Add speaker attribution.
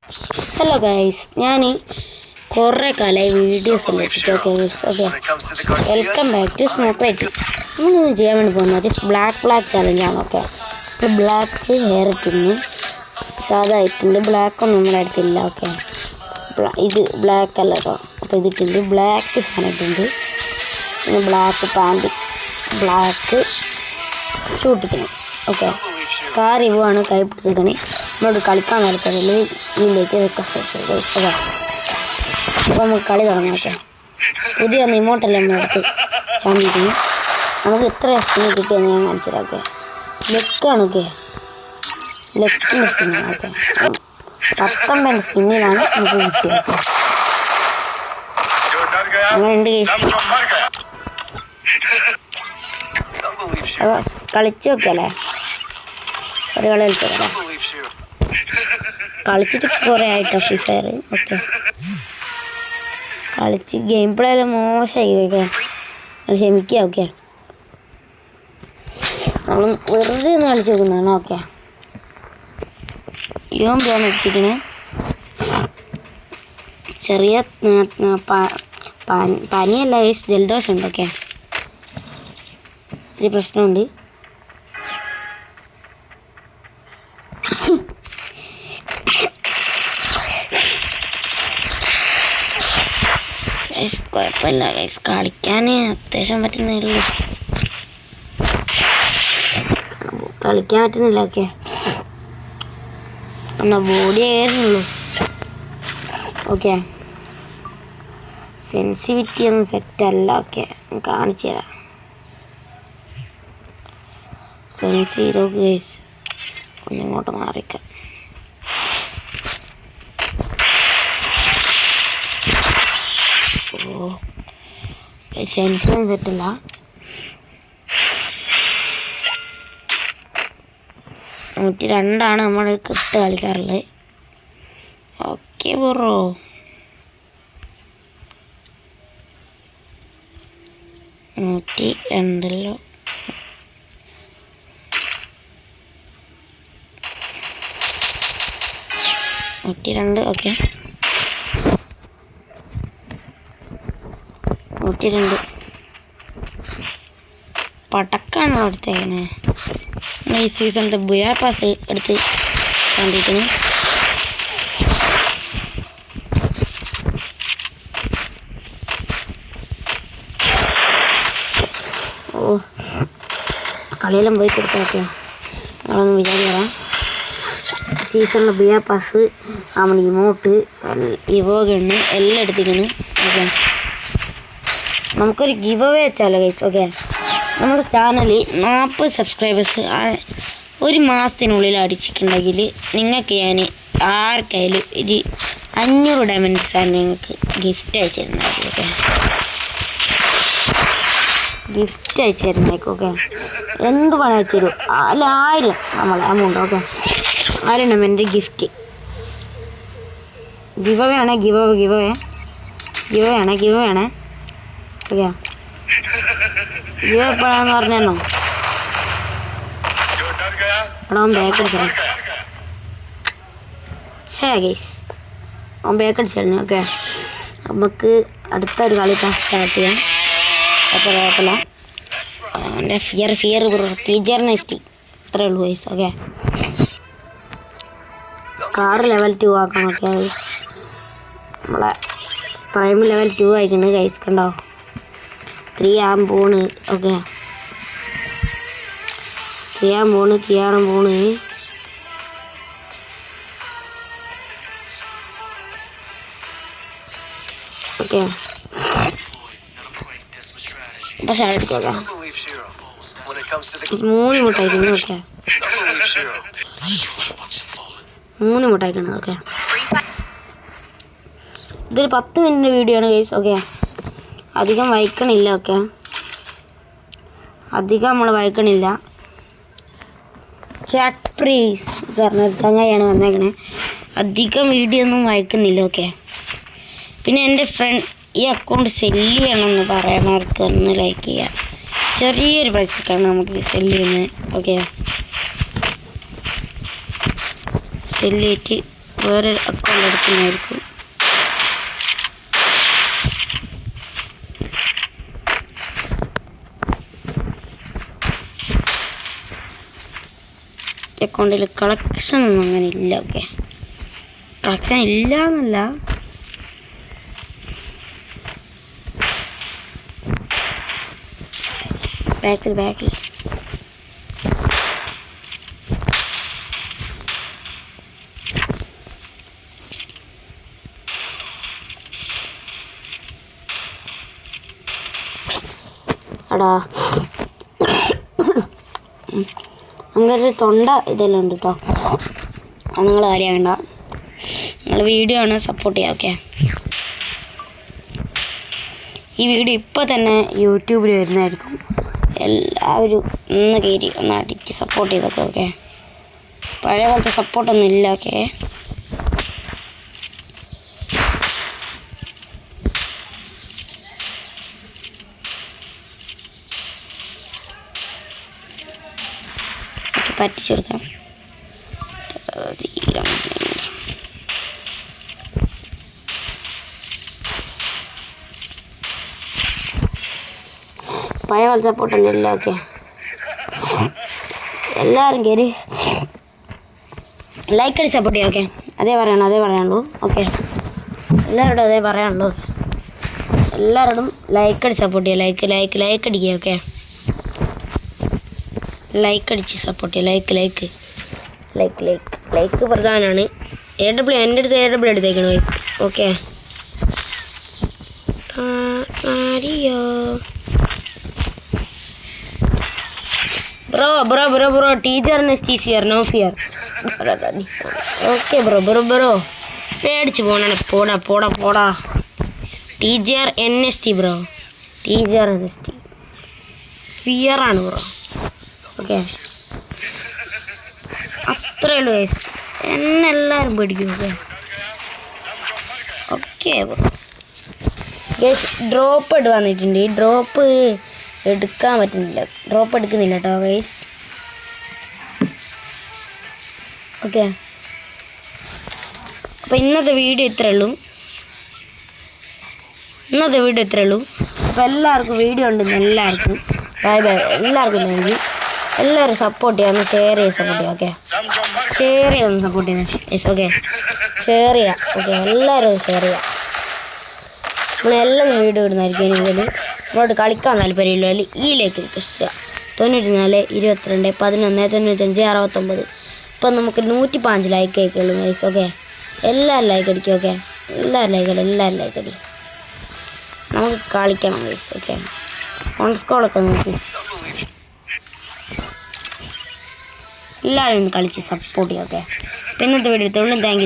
Speaker 1: Hello guys, ഞാൻ കുറേ കാലമായി വീഡിയോസ് എല്ലാം ഇട്ടിട്ടൊക്കെ വെൽക്കം ബാക്ക് ടു സ്മോക്ക്. നമ്മളിന്ന് ചെയ്യാൻ വേണ്ടി പോകുന്നത് ബ്ലാക്ക് ചലഞ്ചാണ്. ഓക്കെ, ഇപ്പോൾ ബ്ലാക്ക് ഹെയർ ഇട്ടിരുന്നു, സാധാ ഇട്ടുണ്ട്, ബ്ലാക്ക് ഒന്നും നമ്മുടെ അടുത്തില്ല. ഓക്കെ, ഇത് ബ്ലാക്ക് കളറോ, അപ്പോൾ ഇതിട്ടുണ്ട് ബ്ലാക്ക് സാധനം ഇട്ടുണ്ട്, പിന്നെ ബ്ലാക്ക് പാൻറ്, ബ്ലാക്ക് ഷൂട്ടിക്കണം. ഓക്കെ, സ്കാർ ഇവാണ് കൈ പിടിച്ചിരിക്കണേ. നമ്മളോട് കളിക്കാൻ നടക്കുന്നില്ല, ഇതിലേക്ക് റിക്വസ്റ്റ് അയച്ചത്. ഓക്കെ, അപ്പോൾ നമുക്ക് കളി തുടങ്ങാം. ഓക്കെ, പുതിയ ഇമോട്ടെല്ലാം നമ്മളെടുത്ത് ചാമ്പിക്കുന്നു. നമുക്ക് എത്ര സ്പിന്ന് കിട്ടിയെന്ന് ഞാൻ കാണിച്ചുതരാം. ഓക്കെ, ലെക്കാണ്. ഓക്കെ, ലെക്കിൻ്റെ സ്പിന്നാണ്. ഓക്കെ, 19 സ്പിന്നിലാണ് നമുക്ക് കിട്ടിയത്. അങ്ങനെയുണ്ട്. അപ്പോൾ കളിച്ച് നോക്കിയല്ലേ, ഒരു കളി കളിച്ചല്ലേ, കളിച്ചിട്ട് കുറേ ആയിട്ടോ ഫ്രീ ഫയർ. ഓക്കെ, കളിച്ച് ഗെയിം പ്ലേ എല്ലാം മോശമായി. ഓക്കെ, അത് ക്ഷമിക്കുക. ഓക്കെ, നമ്മൾ വെറുതെ ഒന്ന് കളിച്ച് നോക്കുന്നതാണ്. ഓക്കെ, യോൻ എത്തിക്കണേ, ചെറിയ പനിയല്ല, ജലദോഷം ഉണ്ട്. ഓക്കെ, ഇത്തിരി പ്രശ്നമുണ്ട്. കുഴപ്പമില്ല ഗൈസ്, കളിക്കാൻ അത്യാവശ്യം പറ്റുന്നില്ല, കളിക്കാൻ പറ്റുന്നില്ല. ഓക്കെ, എന്നാൽ ബോഡി ആയിരുന്നുള്ളൂ. ഓക്കെ, സെൻസിറ്റിവിറ്റി ഒന്നും സെറ്റല്ല. ഓക്കെ, കാണിച്ചു തരാം. സെൻസ് ചെയ്തോ ഗൈസ്, ഒന്നിങ്ങോട്ട് മാറിക്കാം. സെൻസൊന്നും സെറ്റല്ല. നൂറ്റി 2 നമ്മൾ കിട്ട് കളിക്കാറുള്ളത്. ഓക്കെ ബ്രോ, നൂറ്റി 2. ഓക്കെ, 102 പടക്കാണ് എടുത്തേക്കണേ. ഈ സീസണിൻ്റെ ബുയാ പാസ് എടുത്ത് കണ്ടിരിക്കണേ. ഓ, കളിയെല്ലാം പോയി കൊടുത്തൊക്കെ നമ്മളൊന്ന് വിചാരിക്കാം. സീസണിലെ ബുയാ പാസ്, അവൻ ഇമോട്ട്, ഇവോ ഗണ്ണ് എല്ലാം എടുത്തിരിക്കുന്നു. ഓക്കെ, നമുക്കൊരു ഗിവ് അവേ വെച്ചാലോ ഗൈസ്. ഓക്കെ, നമ്മുടെ ചാനലിൽ 40 സബ്സ്ക്രൈബേഴ്സ് ഒരു മാസത്തിനുള്ളിൽ അടിച്ചിട്ടുണ്ടെങ്കിൽ നിങ്ങൾക്ക് ഞാൻ ആർക്കായാലും ഒരു 500 ഡയമണ്ട്സാണ് നിങ്ങൾക്ക് ഗിഫ്റ്റ് അയച്ചു തരുന്നതായിരിക്കും. ഓക്കെ, ഗിഫ്റ്റ് അയച്ചു തരുന്നതായിരിക്കും. ഓക്കെ, എന്ത് പണി അയച്ചു തരും, അല്ല 1000 നമ്മൾ amount. Okay, 1000 diamond gift. Give away ആണേ, ഗിവ് അവേ ആണേ. ഓക്കെ, എപ്പോഴാന്ന് പറഞ്ഞോ എടാ, അവൻ ബാക്ക് അടിച്ചാ ഗൈസ്, അവൻ ബാക്ക് അടിച്ചായിരുന്നു. ഓക്കെ, നമുക്ക് അടുത്തൊരു കളി സ്റ്റാർട്ട് ചെയ്യാം. അപ്പോൾ കുഴപ്പമില്ല, എൻ്റെ ഫിയർ ടീച്ചർ നെക്സ്റ്റ് ഇത്രേ ഉള്ളൂ ഗൈസ്. ഓക്കെ, കാർ ലെവൽ 2 ആക്കണം. ഓക്കെ, നമ്മളെ പ്രൈം ലെവൽ 2 ആയിട്ടുണ്ട് ഗൈസ്, കണ്ടോ, 3 ആകാൻ പോണ്. ഓക്കെ, 3 ആകാൻ പോണ്. ഓക്കെ, പക്ഷെ എടുത്തോക്കാം. 3 മുട്ടായിക്കണം. ഓക്കെ, 3 മുട്ടായിക്കണം. ഓക്കെ, ഇതൊരു 10 മിനിറ്റ് വീഡിയോ ആണ് ഗൈസ്. ഓക്കെ, അധികം വൈക്കണില്ല. ഓക്കെ, അധികം നമ്മൾ വൈക്കണില്ല. ചാക്ക് പ്രീസ് പറഞ്ഞ ചങ്ങായിയാണ് വന്നേക്കണേ, അധികം വീഡിയോ ഒന്നും വായിക്കുന്നില്ല. ഓക്കെ, പിന്നെ എൻ്റെ ഫ്രണ്ട് ഈ അക്കൗണ്ട് സെല്ല് ചെയ്യണമെന്ന് പറയണവർക്ക് ഒന്ന് ലൈക്ക് ചെയ്യുക. ചെറിയൊരു പൈസക്കാണ് നമുക്ക് സെല്ല് ചെയ്യുന്നത്. ഓക്കെ, സെല്ല് ചെയ്തിട്ട് വേറെ അക്കൗണ്ട് എടുക്കുന്നതായിരിക്കും. അക്കൗണ്ടിൽ കളക്ഷൻ ഒന്നും അങ്ങനെ ഇല്ല. ഓക്കെ, കളക്ഷൻ ഇല്ല എന്നല്ല, ബാക്കിൽ അടാ അങ്ങനെ തൊണ്ട ഇതെല്ലാം ഉണ്ട് കേട്ടോ. അത് നിങ്ങൾ കാര്യമാകണ്ട, നിങ്ങൾ വീഡിയോ ആണ് സപ്പോർട്ട് ചെയ്യുക. ഓക്കെ, ഈ വീഡിയോ ഇപ്പോൾ തന്നെ യൂട്യൂബിൽ വരുന്നതായിരിക്കും. എല്ലാവരും ഒന്ന് കയറി ഒന്ന് അടിച്ച് സപ്പോർട്ട് ചെയ്തൊക്കെ. ഓക്കെ, പഴയ പോലത്തെ സപ്പോർട്ടൊന്നും ഇല്ല. ഓക്കെ, പറ്റിച്ചു കൊടുക്കാം. പഴയ പോലെ സപ്പോർട്ടൊന്നും ഇല്ല. ഓക്കെ, എല്ലാവരും കയറി ലൈക്ക് അടി സപ്പോർട്ട് ചെയ്യാം. ഓക്കെ, അതേ പറയാനുള്ളൂ. ഓക്കെ, എല്ലാവരോടും അതേ പറയാനുള്ളൂ. എല്ലാവരോടും ലൈക്ക് അടി സപ്പോർട്ട് ചെയ്യുക. ലൈക്ക് അടിക്കുക. ഓക്കെ, ലൈക്ക് അടിച്ച് സപ്പോർട്ട് ചെയ്യുക. ലൈക്ക് പ്രധാനമാണ്. എൻ്റെ അടുത്ത് AW എടുത്തേക്കണോ? Okay, bro teacher NST fear no fear. Okay bro പേടിച്ച് പോടാ teacher NST bro, teacher NST fear ആണ് ബ്രോ. ഓക്കെ, അത്രേ ഉള്ളൂ ഗൈസ്, എന്നെല്ലാവരും പേടിക്കും. ഓക്കെ ഗൈസ്, ഡ്രോപ്പ് വന്നിട്ടുണ്ട്. ഈ ഡ്രോപ്പ് എടുക്കാൻ പറ്റുന്നില്ല, ഡ്രോപ്പ് എടുക്കുന്നില്ല കേട്ടോ ഗൈസ്. ഓക്കെ, അപ്പോൾ ഇന്നത്തെ വീഡിയോ ഇത്രേ ഉള്ളൂ. അപ്പോൾ എല്ലാവർക്കും വീഡിയോ ഉണ്ടെന്ന് എല്ലാവർക്കും ബൈ. എല്ലാവർക്കും താങ്ക് യു. എല്ലാവരും സപ്പോർട്ട് ചെയ്യാം, ഷെയർ ചെയ്ത് സപ്പോർട്ട് ചെയ്യാം. ഓക്കെ, ഷെയർ ചെയ്തൊന്ന് സപ്പോർട്ട് ചെയ്യുന്നത്. യെസ്, ഓക്കെ, ഷെയർ ചെയ്യാം. ഓക്കെ, എല്ലാവരും ഷെയർ ചെയ്യാം. നമ്മളെല്ലാം വീഡിയോ ഇടുന്നതായിരിക്കും. എനിക്കത് നമ്മളോട് കളിക്കാൻ താല്പര്യമില്ല, ഈ ലേക്ക് ഇഷ്ടമാണ്. 94 22 11 95 69. ഇപ്പം നമുക്ക് 105 ലൈക്ക് ആയിക്കുള്ളൂ ഗൈസ്. ഓക്കെ, എല്ലാവരും ലൈക്ക് അടിക്കും. ഓക്കെ, എല്ലാവരും ലൈക്ക് അടിക്കും. നമുക്ക് കളിക്കണം ഗൈസ്. ഓക്കെ, കോൺസ്കോളൊക്കെ നോക്കി എല്ലാവരും കളിച്ച് സപ്പോർട്ട് ചെയ്യാം. ഓക്കെ, ഇന്നത്തെ വീഡിയോ താങ്ക് യു.